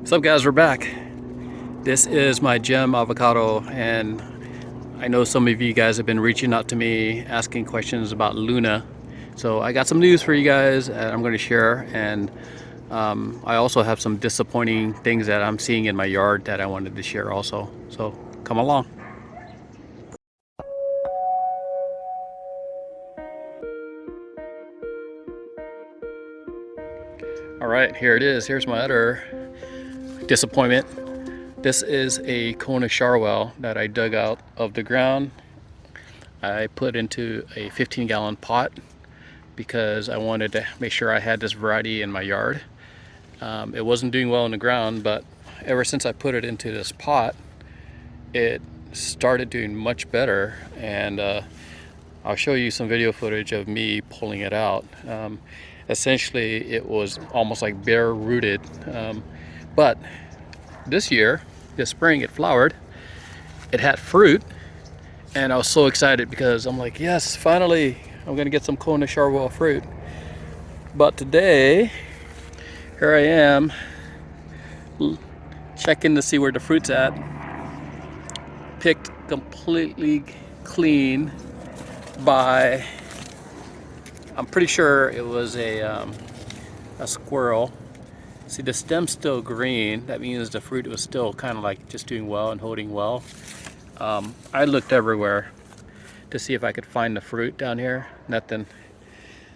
What's up, guys? We're back. This is my gem avocado, and I know some of you guys have been reaching out to me asking questions about Luna. So I got some news for you guys that I'm going to share, and I also have some disappointing things that I'm seeing in my yard that I wanted to share also. So come along. All right, here it is. Here's my other disappointment. This is a Kona shower well that I dug out of the ground. I put into a 15-gallon pot because I wanted to make sure I had this variety in my yard. It wasn't doing well in the ground, but ever since I put it into this pot, it started doing much better, and I'll show you some video footage of me pulling it out. Essentially, it was almost like bare rooted, but this year, this spring, it flowered, it had fruit, and I was so excited because I'm like, yes, finally, I'm gonna get some Kona Charwell fruit. But today, here I am, checking to see where the fruit's at. Picked completely clean by, I'm pretty sure it was a squirrel. See, the stem's still green. That means the fruit was still kind of like just doing well and holding well. I looked everywhere to see if I could find the fruit down here. Nothing.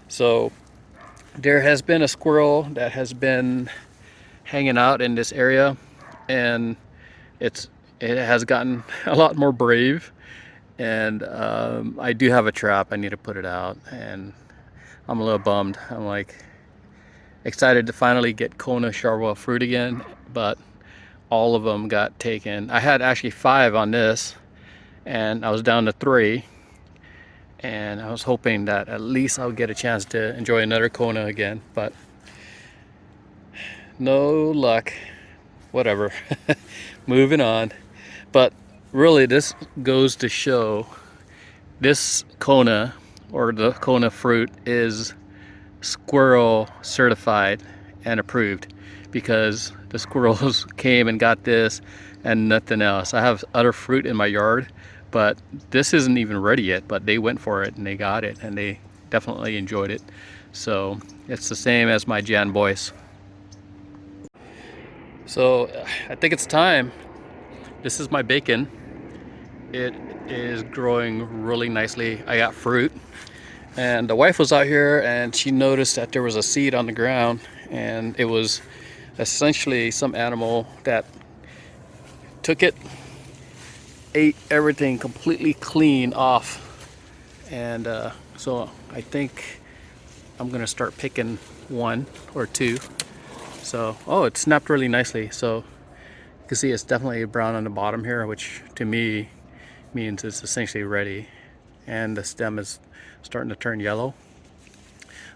So there has been a squirrel that has been hanging out in this area, and it has gotten a lot more brave. And I do have a trap. I need to put it out, and I'm a little bummed. I'm like excited to finally get Kona Charwell fruit again, but all of them got taken. I had actually 5 on this, and I was down to 3, and I was hoping that at least I'll get a chance to enjoy another Kona again, but no luck. Whatever. Moving on. But really, this goes to show this Kona, or the Kona fruit, is squirrel certified and approved, because the squirrels came and got this and nothing else. I have other fruit in my yard, but this isn't even ready yet, but they went for it and they got it, and they definitely enjoyed it. So it's the same as my Jan Boyce. So I think it's time. This is my bacon. It is growing really nicely. I got fruit, and the wife was out here and she noticed that there was a seed on the ground, and it was essentially some animal that took it, ate everything completely clean off. And so I think I'm gonna start picking 1 or 2. So, oh, it snapped really nicely. So you can see it's definitely brown on the bottom here, which to me means it's essentially ready, and the stem is starting to turn yellow.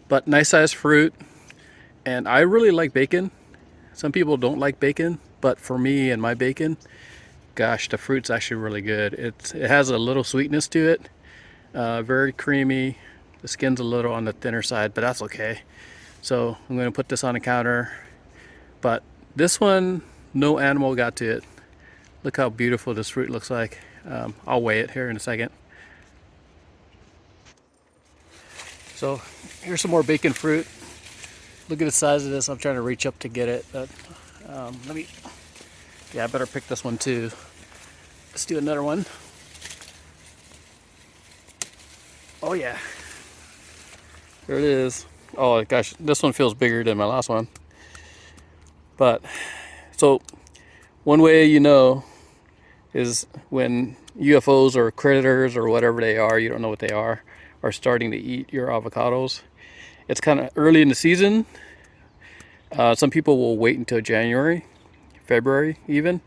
But nice sized fruit, and I really like bacon. Some people don't like bacon, but for me and my bacon, gosh, the fruit's actually really good. It has a little sweetness to it, very creamy. The skin's a little on the thinner side, but that's okay. So I'm going to put this on the counter. But this one, no animal got to it. Look how beautiful this fruit looks like. I'll weigh it here in a second. So here's some more bacon fruit. Look at the size of this. I'm trying to reach up to get it, but I better pick this one too. Let's do another one. Oh yeah, there it is. Oh gosh, this one feels bigger than my last one. But so one way you know is when UFOs or critters or whatever they are, you don't know what they are starting to eat your avocados. It's kind of early in the season. Some people will wait until January, February even.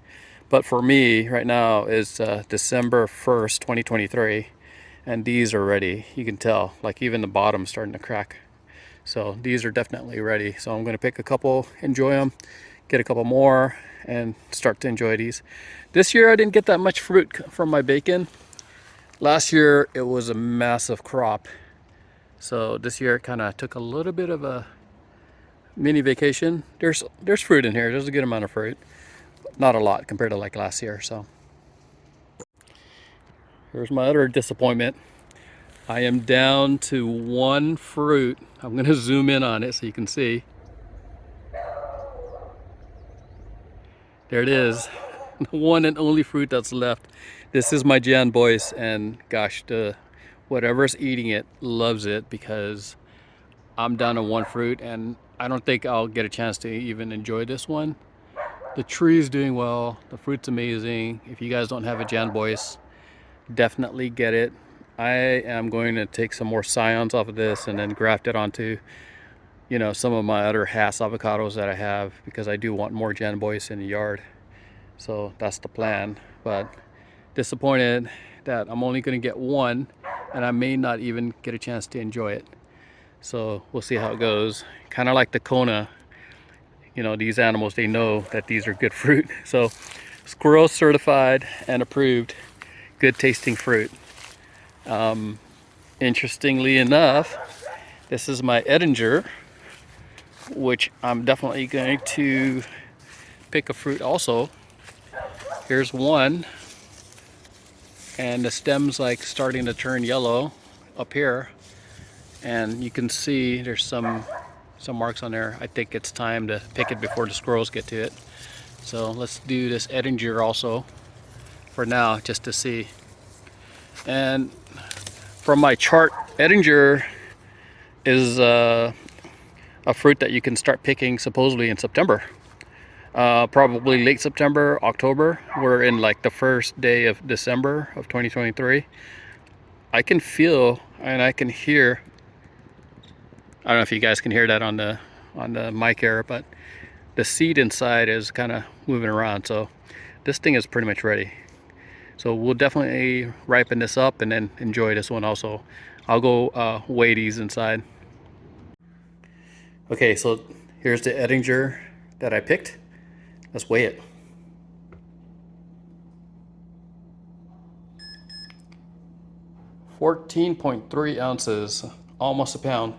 But for me right now is December 1st, 2023. And these are ready. You can tell, like even the bottom's starting to crack. So these are definitely ready. So I'm gonna pick a couple, enjoy them, get a couple more, and start to enjoy these. This year I didn't get that much fruit from my bacon. Last year it was a massive crop. So this year it kind of took a little bit of a mini vacation. There's fruit in here. There's a good amount of fruit. Not a lot compared to like last year. So here's my other disappointment. I am down to one fruit. I'm gonna zoom in on it so you can see. There it is. The one and only fruit that's left. This is my Jan Boyce, and gosh, whatever's eating it loves it because I'm down to one fruit, and I don't think I'll get a chance to even enjoy this one. The tree is doing well. The fruit's amazing. If you guys don't have a Jan Boyce, definitely get it. I am going to take some more scions off of this and then graft it onto, you know, some of my other Hass avocados that I have, because I do want more Jan Boyce in the yard. So that's the plan. But disappointed that I'm only going to get one, and I may not even get a chance to enjoy it. So we'll see how it goes. Kind of like the Kona, you know, these animals, they know that these are good fruit. So squirrel certified and approved, good tasting fruit. Interestingly enough, this is my Edinger, which I'm definitely going to pick a fruit also. Here's one, and the stem's like starting to turn yellow up here, and you can see there's some marks on there. I think it's time to pick it before the squirrels get to it. So let's do this Edinger also for now, just to see. And from my chart, Edinger is a fruit that you can start picking supposedly in September. Probably late September, October. We're in like the first day of December of 2023. I can feel and I can hear, I don't know if you guys can hear that on the mic here, but the seed inside is kind of moving around. So this thing is pretty much ready. So we'll definitely ripen this up and then enjoy this one also. I'll go weigh these inside. Okay, so here's the Edinger that I picked. Let's weigh it. .3 ounces, almost a pound.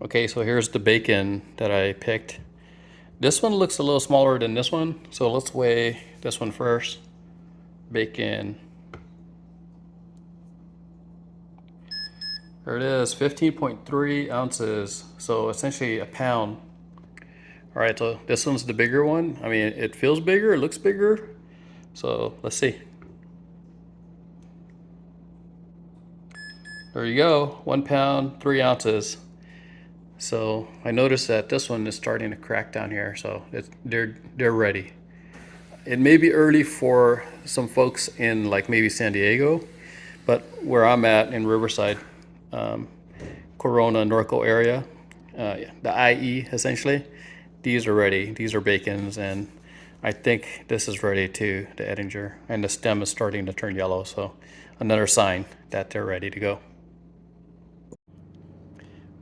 Okay, so here's the bacon that I picked. This one looks a little smaller than this one, so let's weigh this one first. Bacon. There it is, 15.3 ounces, so essentially a pound. All right, so this one's the bigger one. I mean, it feels bigger, it looks bigger. So let's see. There you go, 1 pound, 3 ounces. So I noticed that this one is starting to crack down here, so they're ready. It may be early for some folks in like maybe San Diego, but where I'm at in Riverside, Corona, Norco area, the IE essentially, these are ready. These are bacons, and I think this is ready too, the Edinger, and the stem is starting to turn yellow, so another sign that they're ready to go.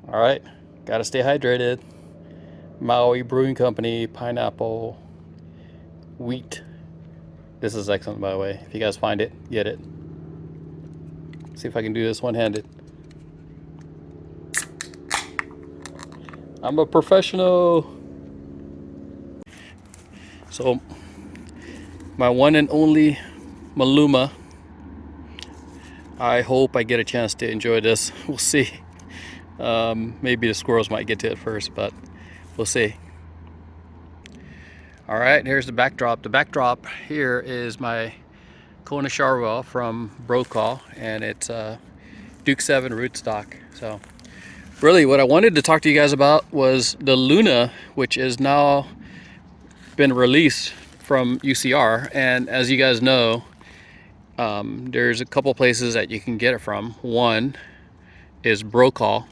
All right, gotta stay hydrated. Maui Brewing Company, pineapple, wheat. This is excellent, by the way. If you guys find it, get it. See if I can do this one-handed. I'm a professional. So my one and only Maluma. I hope I get a chance to enjoy this. We'll see. Maybe the squirrels might get to it first, but we'll see. All right, here's the backdrop. The backdrop here is my Kona Charwell from Brokaw, and it's Duke 7 rootstock. So really what I wanted to talk to you guys about was the Luna, which is now been released from UCR. And as you guys know, there's a couple places that you can get it from. One is Brokaw,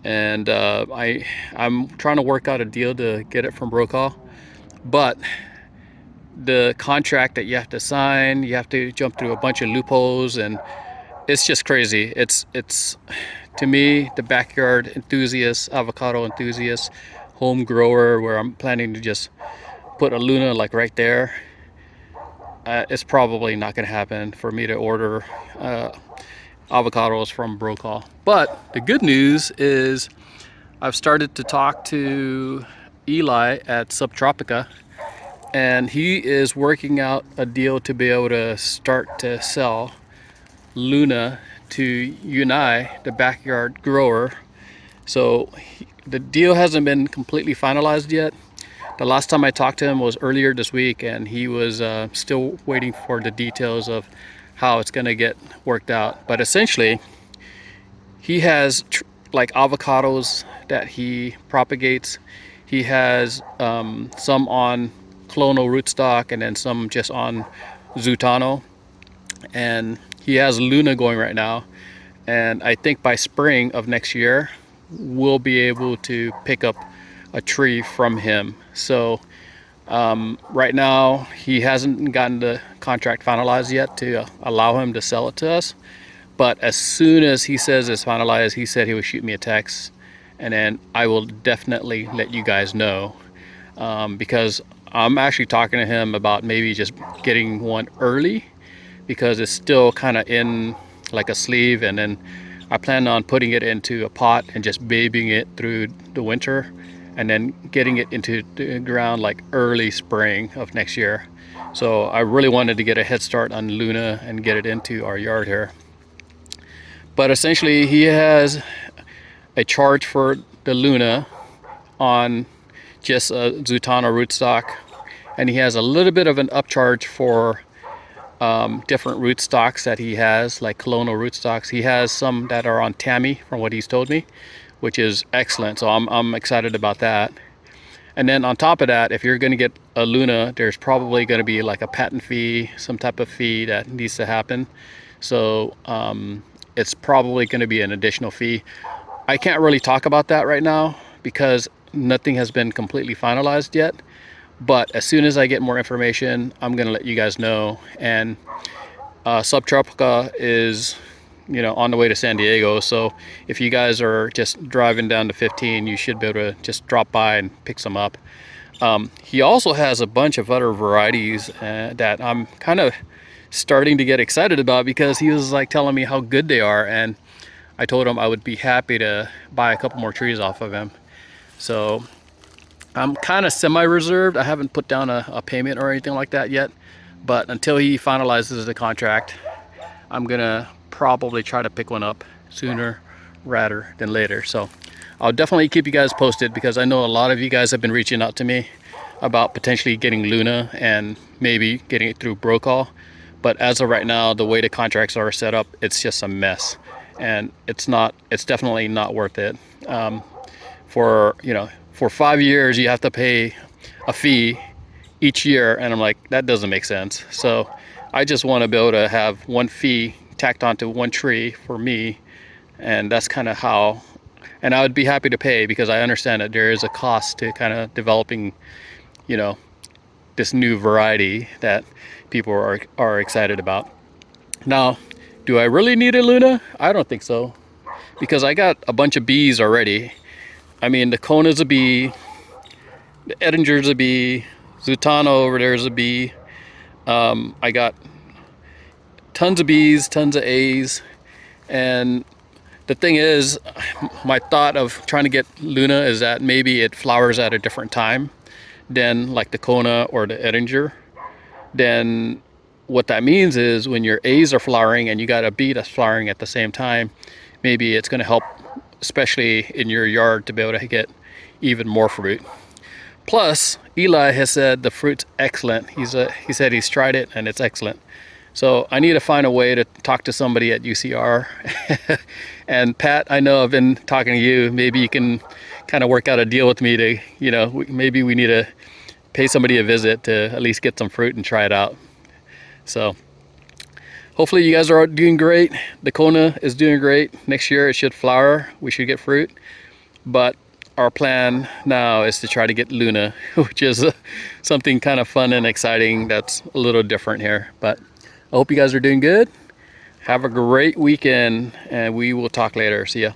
and I'm trying to work out a deal to get it from Brokaw, but the contract that you have to sign, you have to jump through a bunch of loopholes, and it's just crazy. It's to me, the backyard enthusiast, avocado enthusiast, home grower, where I'm planning to just put a Luna like right there, it's probably not going to happen for me to order avocados from Brokaw. But the good news is I've started to talk to Eli at Subtropica, and he is working out a deal to be able to start to sell Luna to you and I, the backyard grower. So the deal hasn't been completely finalized yet. The last time I talked to him was earlier this week, and he was still waiting for the details of how it's going to get worked out. But essentially, he has like avocados that he propagates. He has some on clonal rootstock and then some just on Zutano. And he has Luna going right now. And I think by spring of next year, we'll be able to pick up a tree from him. So right now, he hasn't gotten the contract finalized yet to allow him to sell it to us. But as soon as he says it's finalized, he said he would shoot me a text, and then I will definitely let you guys know, because I'm actually talking to him about maybe just getting one early, because it's still kind of in like a sleeve, and then I plan on putting it into a pot and just babying it through the winter, and then getting it into the ground like early spring of next year. So I really wanted to get a head start on Luna and get it into our yard here. But essentially, he has a charge for the Luna on just a Zutano rootstock, and he has a little bit of an upcharge for different rootstocks that he has, like colonial rootstocks. He has some that are on Tammy, from what he's told me, which is excellent. So I'm excited about that. And then on top of that, if you're going to get a Luna, there's probably going to be like a patent fee, some type of fee that needs to happen. So it's probably going to be an additional fee. I can't really talk about that right now because nothing has been completely finalized yet. But as soon as I get more information, I'm going to let you guys know. And Subtropica is, on the way to San Diego. So if you guys are just driving down to 15, you should be able to just drop by and pick some up. He also has a bunch of other varieties that I'm kind of starting to get excited about, because he was like telling me how good they are, and I told him I would be happy to buy a couple more trees off of him. So I'm kind of semi-reserved. I haven't put down a payment or anything like that yet, but until he finalizes the contract, I'm gonna probably try to pick one up sooner rather than later. So I'll definitely keep you guys posted, because I know a lot of you guys have been reaching out to me about potentially getting Luna and maybe getting it through Brokaw. But as of right now, the way the contracts are set up, it's just a mess, and it's definitely not worth it. For 5 years, you have to pay a fee each year, and I'm like, that doesn't make sense. So I just want to be able to have one fee tacked onto one tree for me, and that's kind of how. And I would be happy to pay, because I understand that there is a cost to kind of developing, this new variety that people are excited about. Now, do I really need a Luna? I don't think so, because I got a bunch of bees already. I mean, the Kona's a bee, the Edinger's a bee, Zutano over there is a bee. I got tons of B's, tons of A's, and the thing is, my thought of trying to get Luna is that maybe it flowers at a different time than like the Kona or the Edinger. Then what that means is when your A's are flowering and you got a bee that's flowering at the same time, maybe it's going to help, especially in your yard, to be able to get even more fruit. Plus, Eli has said the fruit's excellent. He said he's tried it and it's excellent. So I need to find a way to talk to somebody at UCR. And Pat, I know I've been talking to you. Maybe you can kind of work out a deal with me to, maybe we need to pay somebody a visit to at least get some fruit and try it out. So hopefully you guys are doing great. The Kona is doing great. Next year it should flower. We should get fruit. But our plan now is to try to get Luna, which is something kind of fun and exciting that's a little different here. But I hope you guys are doing good. Have a great weekend, and we will talk later. See ya.